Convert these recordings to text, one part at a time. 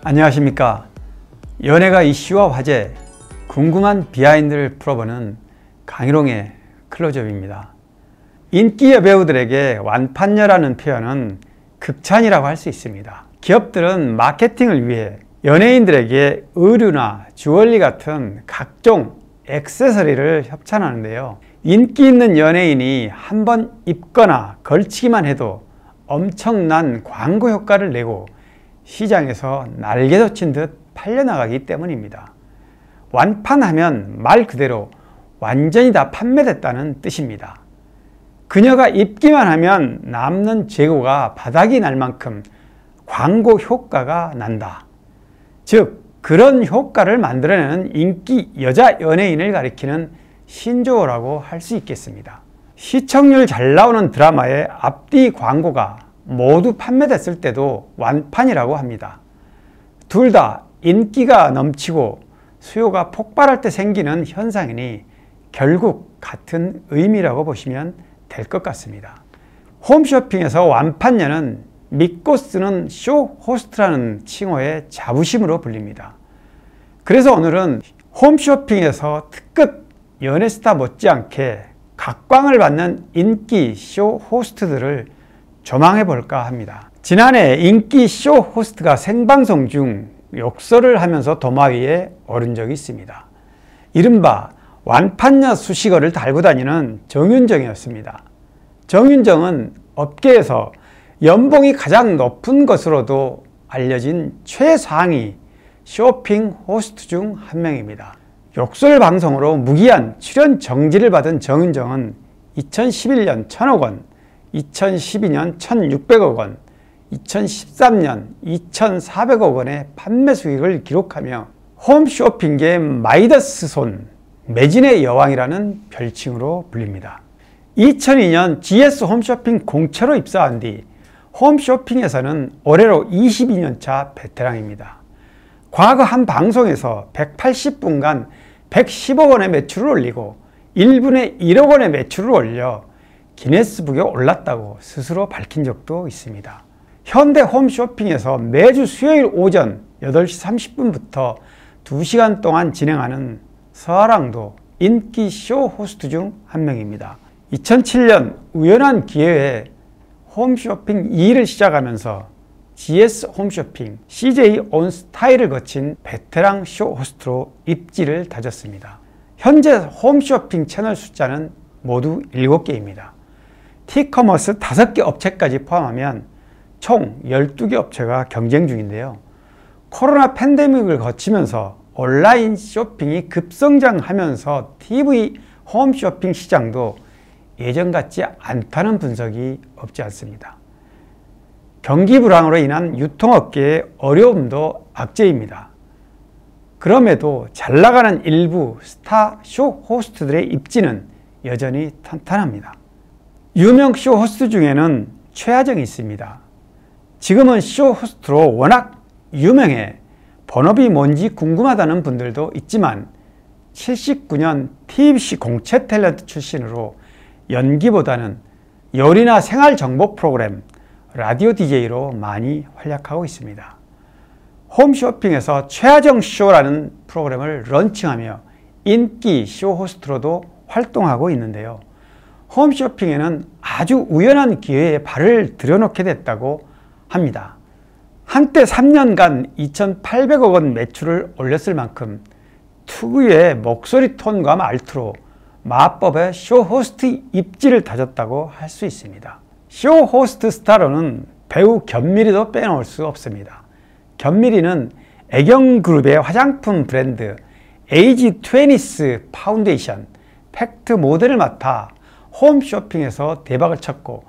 안녕하십니까. 연예가 이슈와 화제, 궁금한 비하인드를 풀어보는 강희롱의 클로즈업입니다. 인기 여배우들에게 완판녀라는 표현은 극찬이라고 할 수 있습니다. 기업들은 마케팅을 위해 연예인들에게 의류나 주얼리 같은 각종 액세서리를 협찬하는데요. 인기 있는 연예인이 한번 입거나 걸치기만 해도 엄청난 광고 효과를 내고 시장에서 날개돋친 듯 팔려나가기 때문입니다. 완판하면 말 그대로 완전히 다 판매됐다는 뜻입니다. 그녀가 입기만 하면 남는 재고가 바닥이 날 만큼 광고 효과가 난다. 즉, 그런 효과를 만들어내는 인기 여자 연예인을 가리키는 신조어라고 할 수 있겠습니다. 시청률 잘 나오는 드라마의 앞뒤 광고가 모두 판매됐을 때도 완판이라고 합니다. 둘 다 인기가 넘치고 수요가 폭발할 때 생기는 현상이니 결국 같은 의미라고 보시면 될 것 같습니다. 홈쇼핑에서 완판녀는 믿고 쓰는 쇼 호스트라는 칭호의 자부심으로 불립니다. 그래서 오늘은 홈쇼핑에서 특급 연예스타 못지않게 각광을 받는 인기 쇼 호스트들을 조망해 볼까 합니다. 지난해 인기 쇼 호스트가 생방송 중 욕설을 하면서 도마 위에 오른 적이 있습니다. 이른바 완판녀 수식어를 달고 다니는 정윤정이었습니다. 정윤정은 업계에서 연봉이 가장 높은 것으로도 알려진 최상위 쇼핑 호스트 중 한 명입니다. 욕설 방송으로 무기한 출연 정지를 받은 정윤정은 2011년 1000억 원, 2012년 1600억 원, 2013년 2400억 원의 판매 수익을 기록하며 홈쇼핑계 마이더스 손, 매진의 여왕이라는 별칭으로 불립니다. 2002년 GS 홈쇼핑 공채로 입사한 뒤 홈쇼핑에서는 올해로 22년차 베테랑입니다. 과거 한 방송에서 180분간 110억 원의 매출을 올리고 1분에 1억 원의 매출을 올려 기네스북에 올랐다고 스스로 밝힌 적도 있습니다. 현대 홈쇼핑에서 매주 수요일 오전 8시 30분부터 2시간 동안 진행하는 서아랑도 인기 쇼 호스트 중 한 명입니다. 2007년 우연한 기회에 홈쇼핑 2를 시작하면서 GS 홈쇼핑, CJ 온스타일을 거친 베테랑 쇼 호스트로 입지를 다졌습니다. 현재 홈쇼핑 채널 숫자는 모두 7개입니다. 티커머스 5개 업체까지 포함하면 총 12개 업체가 경쟁 중인데요. 코로나 팬데믹을 거치면서 온라인 쇼핑이 급성장하면서 TV 홈쇼핑 시장도 예전 같지 않다는 분석이 없지 않습니다. 경기 불황으로 인한 유통업계의 어려움도 악재입니다. 그럼에도 잘 나가는 일부 스타 쇼 호스트들의 입지는 여전히 탄탄합니다. 유명 쇼 호스트 중에는 최하정이 있습니다. 지금은 쇼 호스트로 워낙 유명해 본업이 뭔지 궁금하다는 분들도 있지만 79년 TBC 공채 탤런트 출신으로 연기보다는 요리나 생활 정보 프로그램, 라디오 DJ로 많이 활약하고 있습니다. 홈쇼핑에서 최하정 쇼라는 프로그램을 런칭하며 인기 쇼 호스트로도 활동하고 있는데요. 홈쇼핑에는 아주 우연한 기회에 발을 들여놓게 됐다고 합니다. 한때 3년간 2,800억 원 매출을 올렸을 만큼 특유의 목소리 톤과 말투로 마법의 쇼 호스트 입지를 다졌다고 할 수 있습니다. 쇼 호스트 스타로는 배우 견미리도 빼놓을 수 없습니다. 견미리는 애경그룹의 화장품 브랜드 에이지20스 파운데이션 팩트 모델을 맡아 홈쇼핑에서 대박을 쳤고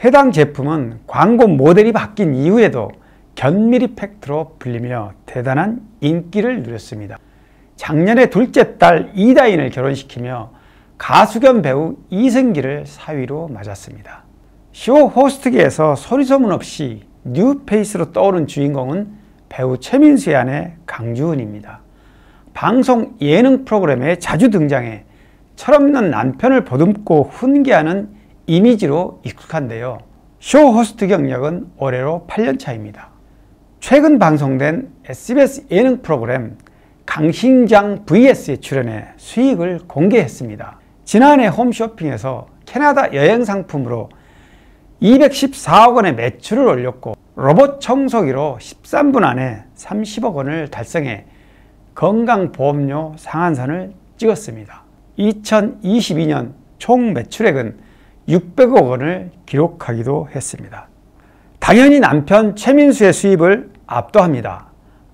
해당 제품은 광고 모델이 바뀐 이후에도 견미리 팩트로 불리며 대단한 인기를 누렸습니다. 작년에 둘째 딸 이다인을 결혼시키며 가수 겸 배우 이승기를 사위로 맞았습니다. 쇼 호스트계에서 소리소문 없이 뉴페이스로 떠오른 주인공은 배우 최민수의 아내 강주은입니다. 방송 예능 프로그램에 자주 등장해 철없는 남편을 보듬고 훈계하는 이미지로 익숙한데요. 쇼 호스트 경력은 올해로 8년 차입니다. 최근 방송된 SBS 예능 프로그램 강신장 vs에 출연해 수익을 공개했습니다. 지난해 홈쇼핑에서 캐나다 여행 상품으로 214억 원의 매출을 올렸고 로봇 청소기로 13분 안에 30억 원을 달성해 건강보험료 상한선을 찍었습니다. 2022년 총 매출액은 600억 원을 기록하기도 했습니다. 당연히 남편 최민수의 수입을 압도합니다.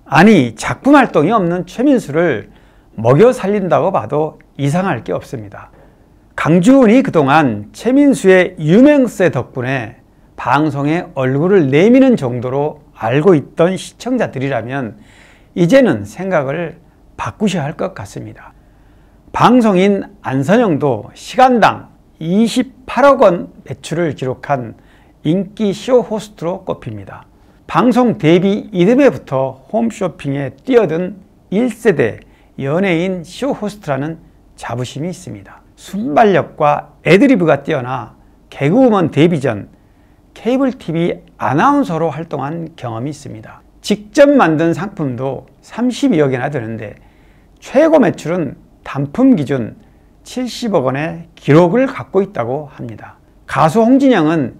아니, 작품 활동이 없는 최민수를 먹여 살린다고 봐도 이상할 게 없습니다. 강주훈이 그동안 최민수의 유명세 덕분에 방송에 얼굴을 내미는 정도로 알고 있던 시청자들이라면 이제는 생각을 바꾸셔야 할 것 같습니다. 방송인 안선영도 시간당 28억 원 매출을 기록한 인기 쇼 호스트로 꼽힙니다. 방송 데뷔 이듬해부터 홈쇼핑에 뛰어든 1세대 연예인 쇼 호스트라는 자부심이 있습니다. 순발력과 애드리브가 뛰어나 개그우먼 데뷔 전 케이블 TV 아나운서로 활동한 경험이 있습니다. 직접 만든 상품도 32억 개나 되는데 최고 매출은 단품 기준 70억 원의 기록을 갖고 있다고 합니다. 가수 홍진영은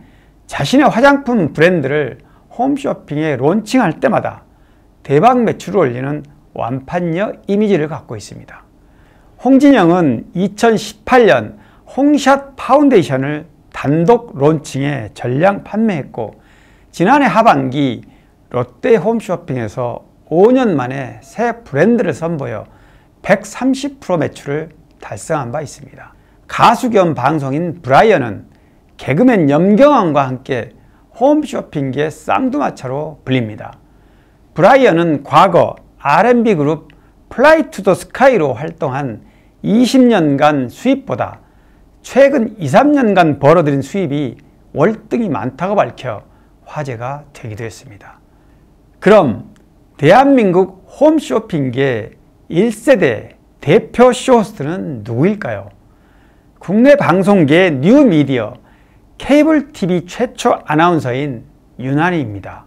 자신의 화장품 브랜드를 홈쇼핑에 론칭할 때마다 대박 매출을 올리는 완판녀 이미지를 갖고 있습니다. 홍진영은 2018년 홍샷 파운데이션을 단독 론칭해 전량 판매했고 지난해 하반기 롯데 홈쇼핑에서 5년 만에 새 브랜드를 선보여 130% 매출을 달성한 바 있습니다. 가수 겸 방송인 브라이언은 개그맨 염경환과 함께 홈쇼핑계의 쌍두마차로 불립니다. 브라이언은 과거 R&B 그룹 플라이 투 더 스카이로 활동한 20년간 수입보다 최근 2, 3년간 벌어들인 수입이 월등히 많다고 밝혀 화제가 되기도 했습니다. 그럼 대한민국 홈쇼핑계 1세대 대표 쇼호스트는 누구일까요? 국내 방송계 뉴미디어 케이블 TV 최초 아나운서인 윤한이입니다.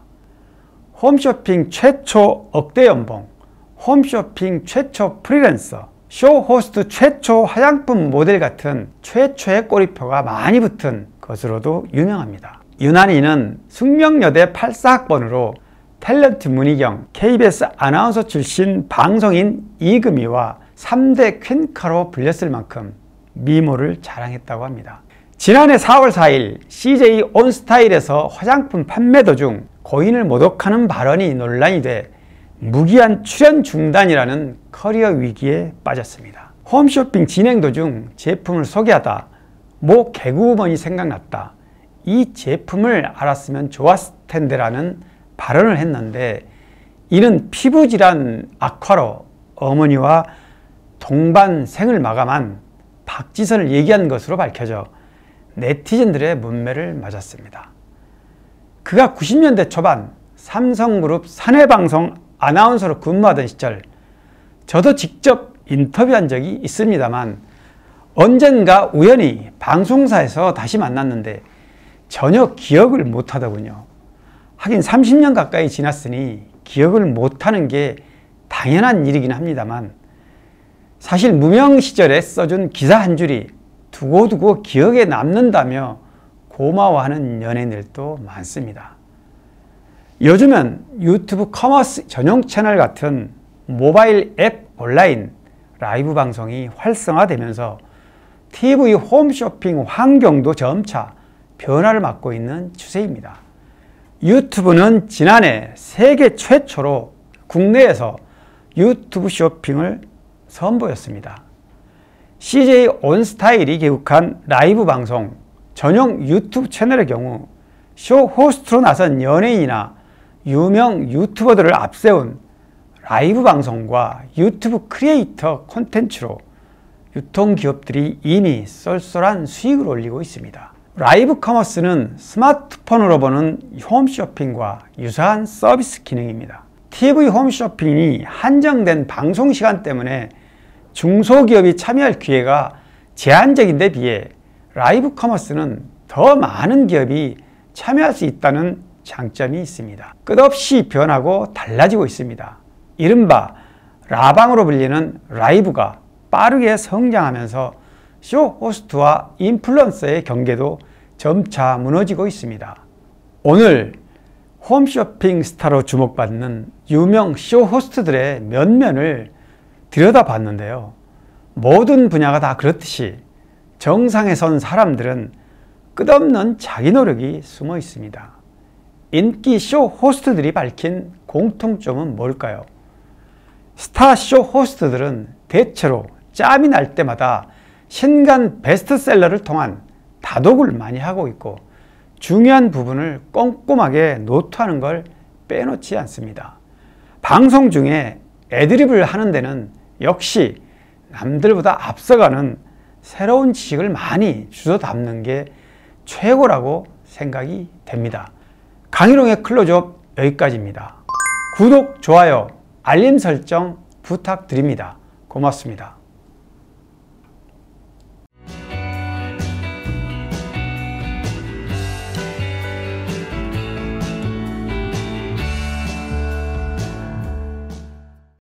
홈쇼핑 최초 억대 연봉, 홈쇼핑 최초 프리랜서, 쇼 호스트 최초 화장품 모델 같은 최초의 꼬리표가 많이 붙은 것으로도 유명합니다. 윤한이는 숙명여대 84학번으로 탤런트 문희경, KBS 아나운서 출신 방송인 이금희와 3대 퀸카로 불렸을 만큼 미모를 자랑했다고 합니다. 지난해 4월 4일 CJ 온스타일에서 화장품 판매 도중 고인을 모독하는 발언이 논란이 돼 무기한 출연 중단이라는 커리어 위기에 빠졌습니다. 홈쇼핑 진행 도중 제품을 소개하다 모 개그우먼이 생각났다. 이 제품을 알았으면 좋았을 텐데라는 발언을 했는데 이는 피부질환 악화로 어머니와 동반생을 마감한 박지선을 얘기한 것으로 밝혀져 네티즌들의 문매를 맞았습니다. 그가 90년대 초반 삼성그룹 사내방송 아나운서로 근무하던 시절 저도 직접 인터뷰한 적이 있습니다만 언젠가 우연히 방송사에서 다시 만났는데 전혀 기억을 못하더군요. 하긴 30년 가까이 지났으니 기억을 못하는 게 당연한 일이긴 합니다만 사실 무명 시절에 써준 기사 한 줄이 두고두고 기억에 남는다며 고마워하는 연예인들도 많습니다. 요즘은 유튜브 커머스 전용 채널 같은 모바일 앱 온라인 라이브 방송이 활성화되면서 TV 홈쇼핑 환경도 점차 변화를 맞고 있는 추세입니다. 유튜브는 지난해 세계 최초로 국내에서 유튜브 쇼핑을 선보였습니다. CJ 온스타일이 개국한 라이브 방송 전용 유튜브 채널의 경우 쇼 호스트로 나선 연예인이나 유명 유튜버들을 앞세운 라이브 방송과 유튜브 크리에이터 콘텐츠로 유통기업들이 이미 쏠쏠한 수익을 올리고 있습니다. 라이브 커머스는 스마트폰으로 보는 홈쇼핑과 유사한 서비스 기능입니다. TV 홈쇼핑이 한정된 방송시간 때문에 중소기업이 참여할 기회가 제한적인 데 비해 라이브 커머스는 더 많은 기업이 참여할 수 있다는 장점이 있습니다. 끝없이 변하고 달라지고 있습니다. 이른바 라방으로 불리는 라이브가 빠르게 성장하면서 쇼 호스트와 인플루언서의 경계도 점차 무너지고 있습니다. 오늘 홈쇼핑 스타로 주목받는 유명 쇼 호스트들의 면면을 들여다봤는데요. 모든 분야가 다 그렇듯이 정상에 선 사람들은 끝없는 자기 노력이 숨어 있습니다. 인기 쇼 호스트들이 밝힌 공통점은 뭘까요? 스타 쇼 호스트들은 대체로 짬이 날 때마다 신간 베스트셀러를 통한 다독을 많이 하고 있고 중요한 부분을 꼼꼼하게 노트하는 걸 빼놓지 않습니다. 방송 중에 애드립을 하는 데는 역시 남들보다 앞서가는 새로운 지식을 많이 주워 담는 게 최고라고 생각이 됩니다. 강희롱의 클로즈업 여기까지입니다. 구독, 좋아요, 알림 설정 부탁드립니다. 고맙습니다.